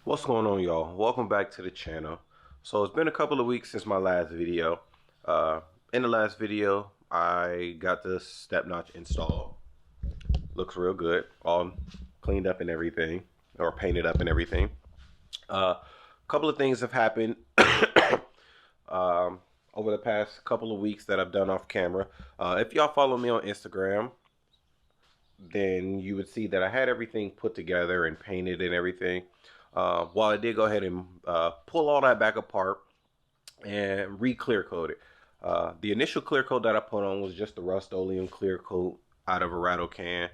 What's going on, y'all? Welcome back to the channel. So it's been a couple of weeks since my last video. In the last video, I got this step notch installed. Looks real good, all cleaned up and everything, or painted up and everything. A couple of things have happened over the past couple of weeks that I've done off camera. If y'all follow me on Instagram, then you would see that I had everything put together and painted and everything. While I did go ahead and pull all that back apart and re-clear coat it. The initial clear coat that I put on was just the Rust-Oleum clear coat out of a rattle can.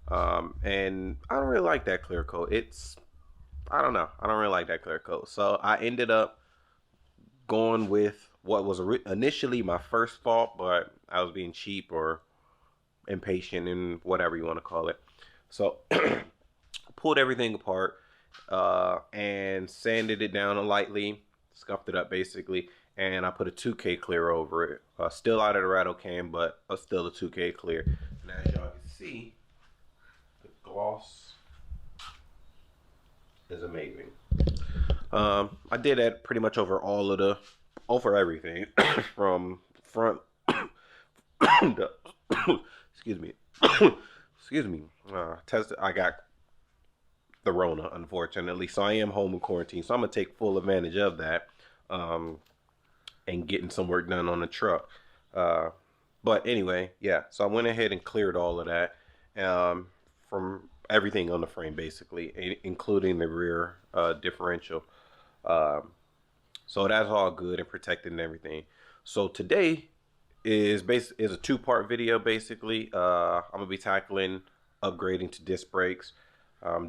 And I don't really like that clear coat. I don't know. I don't really like that clear coat. So I ended up going with what was initially my first fault, but I was being cheap or impatient and whatever you want to call it. So pulled everything apart and sanded it down lightly, scuffed it up basically, and I put a 2K clear over it. Still out of the rattle can, but still a 2K clear. And as y'all can see, the gloss is amazing. I did that pretty much over everything from front excuse me. I got the Rona, unfortunately, so I am home in quarantine, so I'm gonna take full advantage of that and getting some work done on the truck. But anyway, yeah, so I went ahead and cleared all of that from everything on the frame, basically, including the rear differential. So that's all good and protected and everything. So today is a two-part video, basically. I'm gonna be tackling upgrading to disc brakes,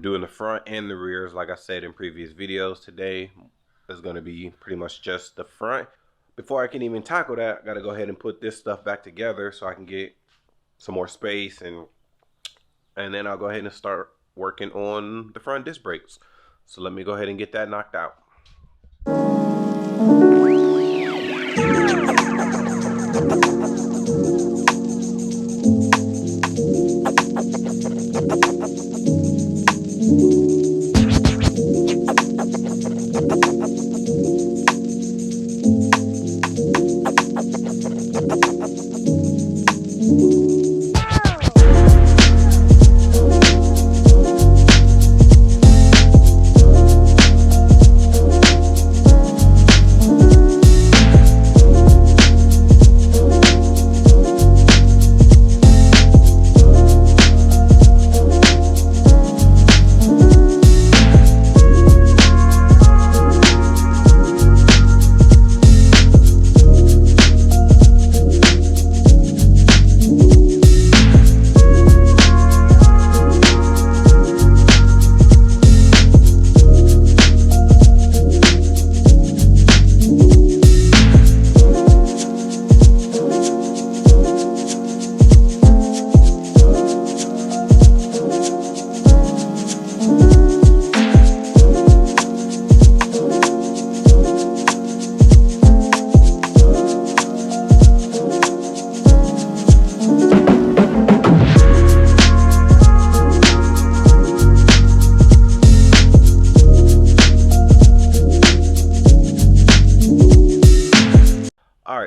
doing the front and the rears. Like I said in previous videos, today is going to be pretty much just the front. Before I can even tackle that, I got to go ahead and put this stuff back together so I can get some more space, and then I'll go ahead and start working on the front disc brakes. So let me go ahead and get that knocked out.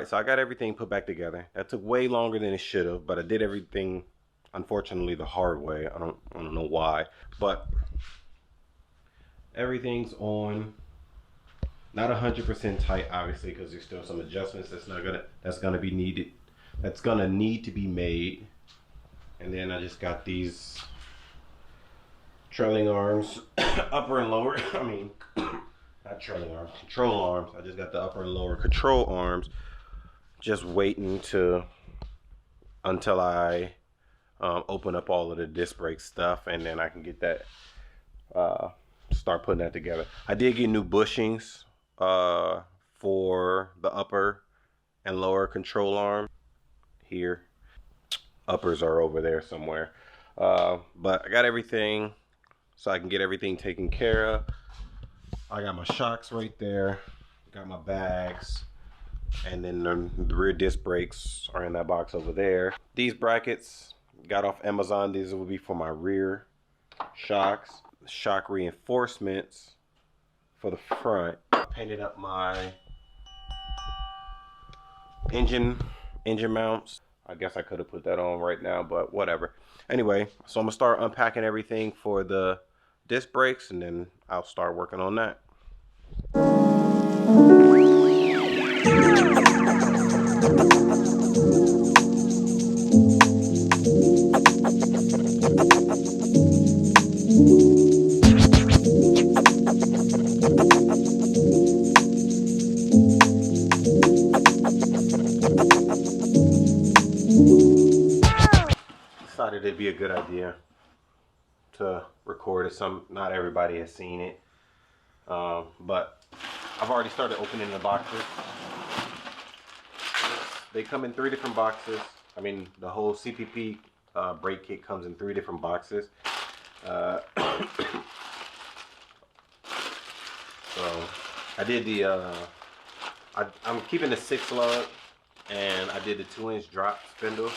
So I got everything put back together. That took way longer than it should have, but I did everything, unfortunately, the hard way. I don't know why, but everything's on. Not 100% tight, obviously, because there's still some adjustments that's gonna need to be made. And then I just got these trailing arms, upper and lower. I mean, not trailing arms, control arms. I just got the upper and lower control arms. Just waiting until I open up all of the disc brake stuff, and then I can get that, start putting that together. I did get new bushings for the upper and lower control arm here. Uppers are over there somewhere, but I got everything so I can get everything taken care of. I got my shocks right there, got my bags, and then the rear disc brakes are in that box over there. These brackets got off Amazon. These will be for my rear shocks. Shock reinforcements for the front. I painted up my engine mounts. I guess I could have put that on right now, but whatever. Anyway, so I'm gonna start unpacking everything for the disc brakes, and then I'll start working on that. Decided it'd be a good idea to record it. Not everybody has seen it, but I've already started opening the boxes. They come in 3 different boxes. I mean, the whole CPP brake kit comes in 3 different boxes. So I did the I'm keeping the 6 lug, and I did the 2-inch drop spindle.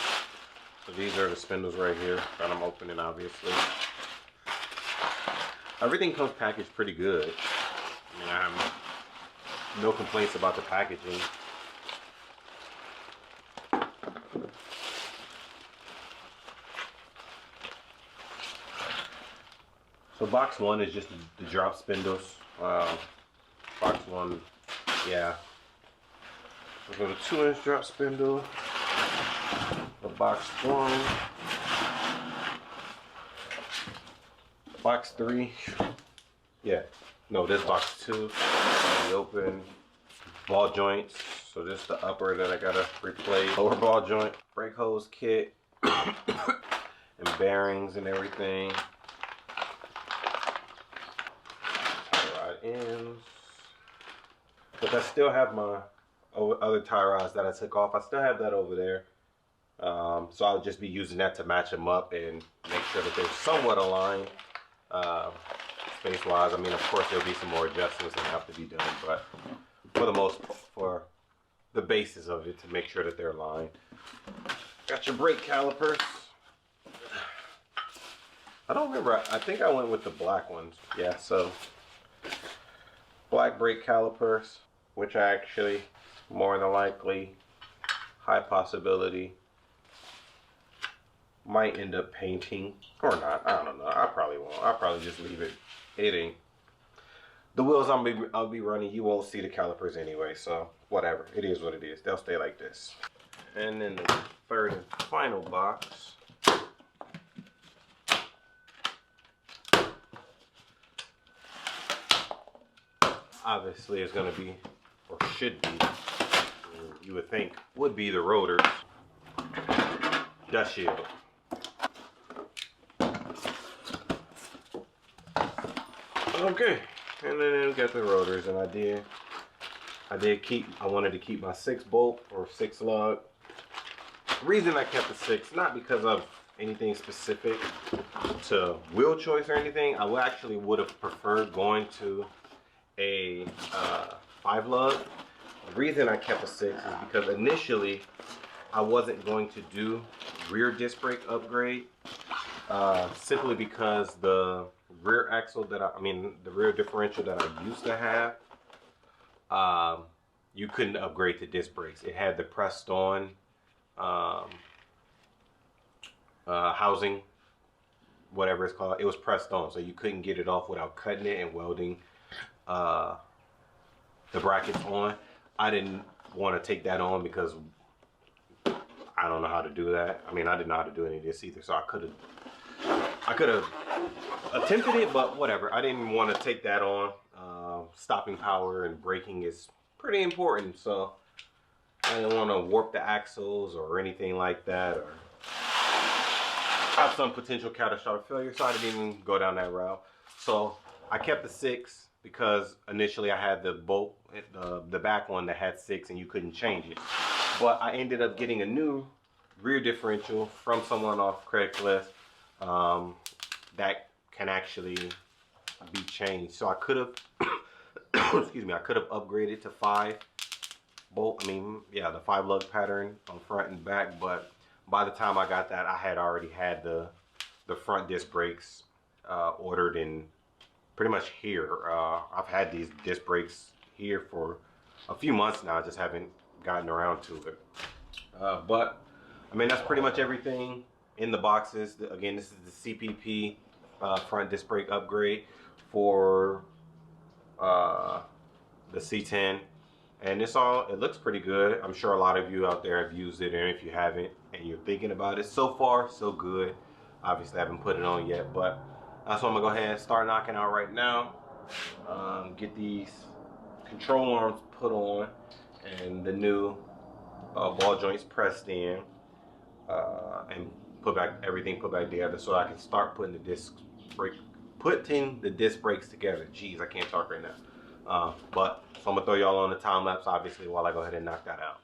So these are the spindles right here that I'm opening, obviously. Everything comes packaged pretty good. I mean, I have no complaints about the packaging. So box 1 is just the drop spindles. Box 1, yeah. We've got a 2-inch drop spindle. The box 1. Box 3. Yeah. No, this box 2. We open ball joints. So this is the upper that I gotta replace. Lower ball joint, brake hose kit, and bearings and everything. Tie rod ends. But I still have my other tie rods that I took off. I still have that over there. So I'll just be using that to match them up and make sure that they're somewhat aligned space-wise. I mean, of course, there'll be some more adjustments that have to be done, but for the most part, for the basis of it, to make sure that they're aligned. Got your brake calipers. I don't remember. I think I went with the black ones. Yeah, so black brake calipers, which I actually, more than likely, high possibility, might end up painting or not. I don't know. I probably won't. I'll probably just leave it. It ain't. The wheels I'll be running, you won't see the calipers anyway, so whatever. It is what it is. They'll stay like this. And then the third and final box. Obviously it's going to be, or should be, you would think, would be the rotors. Dust shield. Okay, and then we got the rotors, and I wanted to keep my 6 bolt or 6 lug. The reason I kept the 6, not because of anything specific to wheel choice or anything. I actually would have preferred going to a 5 lug. The reason I kept a 6 is because initially I wasn't going to do rear disc brake upgrade, simply because the rear axle that the rear differential that I used to have, you couldn't upgrade to disc brakes. It had the pressed on housing, whatever it's called. It was pressed on, so you couldn't get it off without cutting it and welding the brackets on. I didn't want to take that on because I don't know how to do that. I mean, I didn't know how to do any of this either, so I could have attempted it, but whatever. I didn't want to take that on. Stopping power and braking is pretty important, so I didn't want to warp the axles or anything like that, or have some potential catastrophic failure, so I didn't even go down that route. So I kept the 6 because initially I had the bolt, the back one that had 6 and you couldn't change it. But I ended up getting a new rear differential from someone off Craigslist that can actually be changed. So I could have, excuse me, I could have upgraded to 5 bolt. I mean, yeah, the 5 lug pattern on front and back. But by the time I got that, I had already had the front disc brakes ordered and pretty much here. I've had these disc brakes here for a few months now. I just haven't gotten around to it. But I mean, that's pretty much everything in the boxes. Again, this is the CPP front disc brake upgrade for the C10, and it looks pretty good. I'm sure a lot of you out there have used it, and if you haven't and you're thinking about it, so far so good. Obviously I haven't put it on yet, but so I'm gonna go ahead and start knocking out right now. Get these control arms put on and the new ball joints pressed in, and put everything back together so I can start putting the disc brakes together. Jeez, I can't talk right now. But so I'm gonna throw y'all on the time lapse, obviously, while I go ahead and knock that out.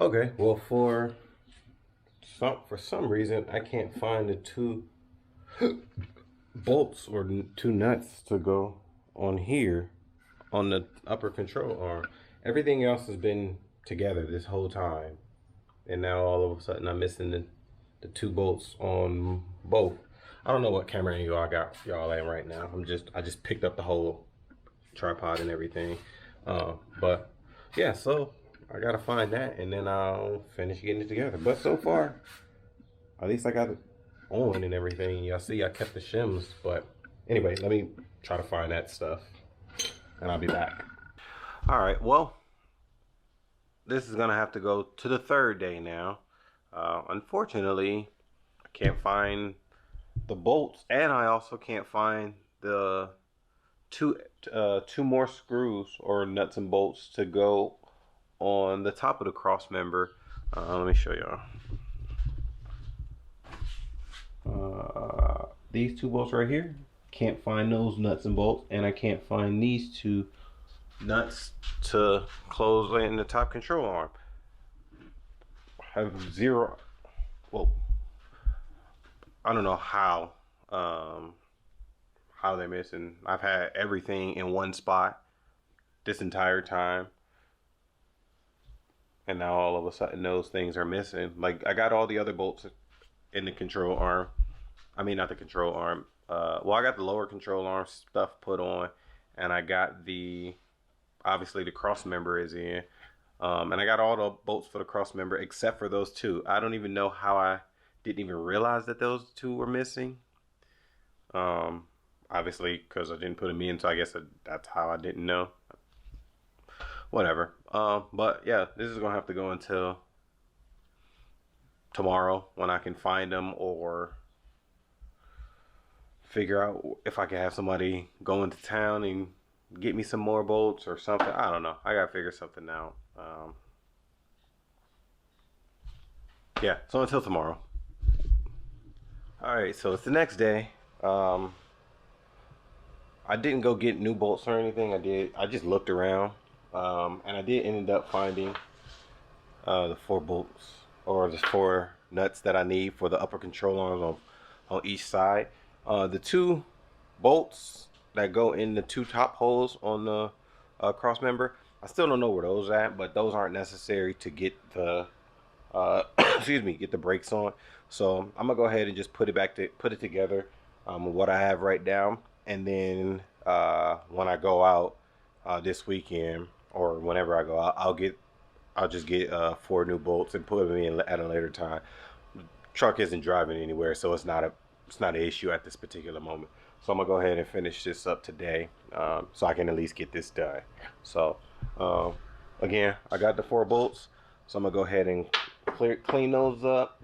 Okay, well, for some reason I can't find the two bolts or two nuts to go on here on the upper control arm. Everything else has been together this whole time, and now all of a sudden I'm missing the two bolts on both. I don't know what camera angle I got y'all at right now. I just picked up the whole tripod and everything, but yeah, so I gotta find that and then I'll finish getting it together. But so far, at least I got it on and everything. Y'all see I kept the shims, but anyway, let me try to find that stuff and I'll be back. All right, well, this is gonna have to go to the third day now. Unfortunately, I can't find the bolts, and I also can't find the two more screws or nuts and bolts to go on the top of the cross member. Let me show y'all. These two bolts right here, can't find those nuts and bolts, and I can't find these two nuts to close in the top control arm. I have zero, well, I don't know how they're missing. I've had everything in one spot this entire time, and now all of a sudden those things are missing. Like, I got all the other bolts in the control arm. I mean, not the control arm. Well, I got the lower control arm stuff put on, and I got obviously the cross member is in, and I got all the bolts for the cross member except for those two. I don't even know how I didn't even realize that those two were missing. Obviously because I didn't put them in, so I guess that's how I didn't know. Whatever. But yeah, this is gonna have to go until tomorrow when I can find them, or figure out if I can have somebody go into town and get me some more bolts or something. I don't know. I gotta figure something out. Yeah, so until tomorrow. Alright, so it's the next day. I didn't go get new bolts or anything. I just looked around, and I did end up finding the 4 bolts, or the 4 nuts that I need for the upper control arms on each side. The 2 bolts that go in the 2 top holes on the cross member, I still don't know where those are at, but those aren't necessary to get the excuse me, get the brakes on. So I'm gonna go ahead and just put it together with what I have right now, and then when I go out this weekend, or whenever I go out, I'll just get 4 new bolts and put them in at a later time. The truck isn't driving anywhere, so it's not an issue at this particular moment. So I'm gonna go ahead and finish this up today, so I can at least get this done. So again, I got the 4 bolts, so I'm gonna go ahead and clean those up,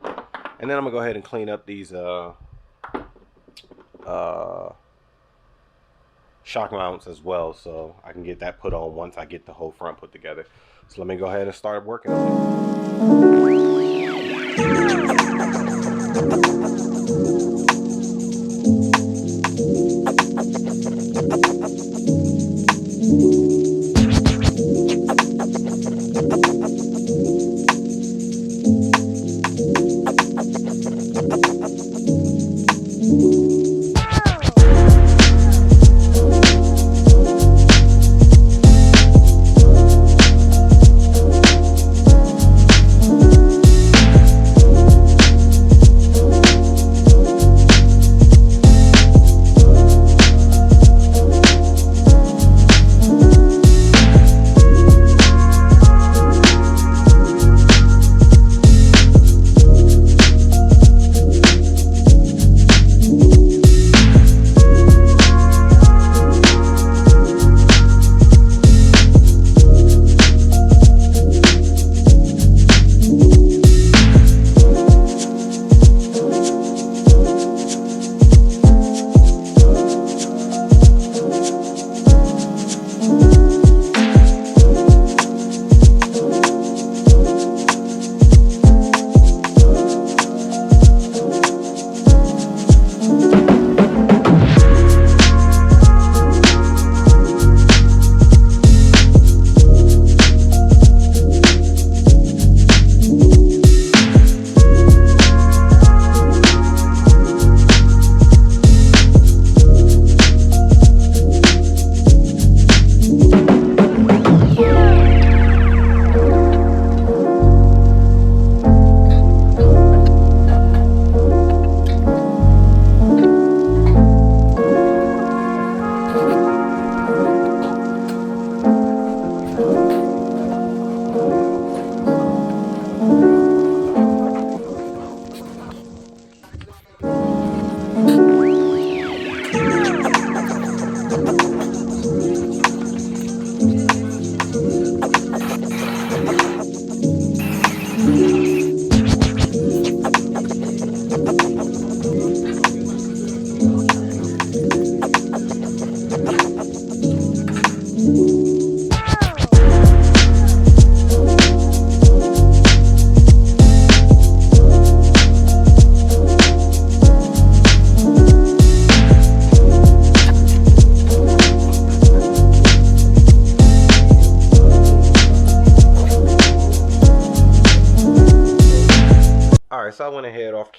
and then I'm gonna go ahead and clean up these shock mounts as well, so I can get that put on once I get the whole front put together. So let me go ahead and start working on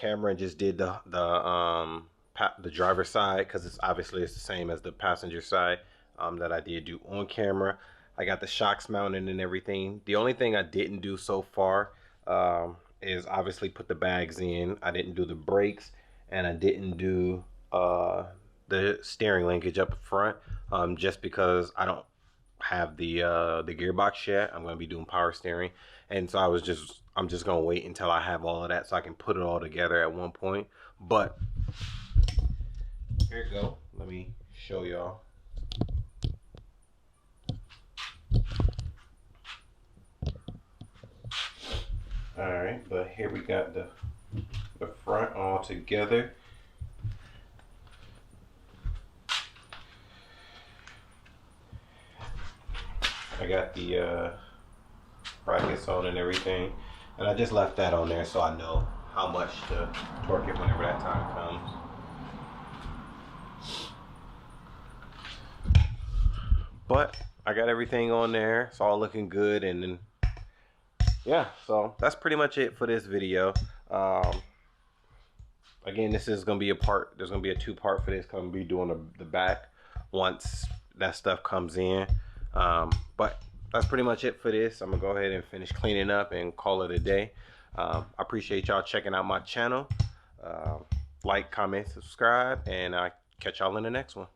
camera and just did the driver's side, because it's obviously it's the same as the passenger side that I did do on camera. I got the shocks mounted and everything. The only thing I didn't do so far is obviously put the bags in. I didn't do the brakes, and I didn't do the steering linkage up front, just because I don't have the gearbox yet. I'm going to be doing power steering, and so I'm just going to wait until I have all of that so I can put it all together at one point. But here you go. Let me show y'all. Alright, but here we got the front all together. I got the brackets on and everything, and I just left that on there so I know how much to torque it whenever that time comes. But I got everything on there. It's all looking good, and then yeah, so that's pretty much it for this video. Again, this is gonna be a part. There's gonna be a two-part for this. I'm gonna be doing the back once that stuff comes in. But that's pretty much it for this. I'm gonna go ahead and finish cleaning up and call it a day. I appreciate y'all checking out my channel. Like, comment, subscribe, and I'll catch y'all in the next one.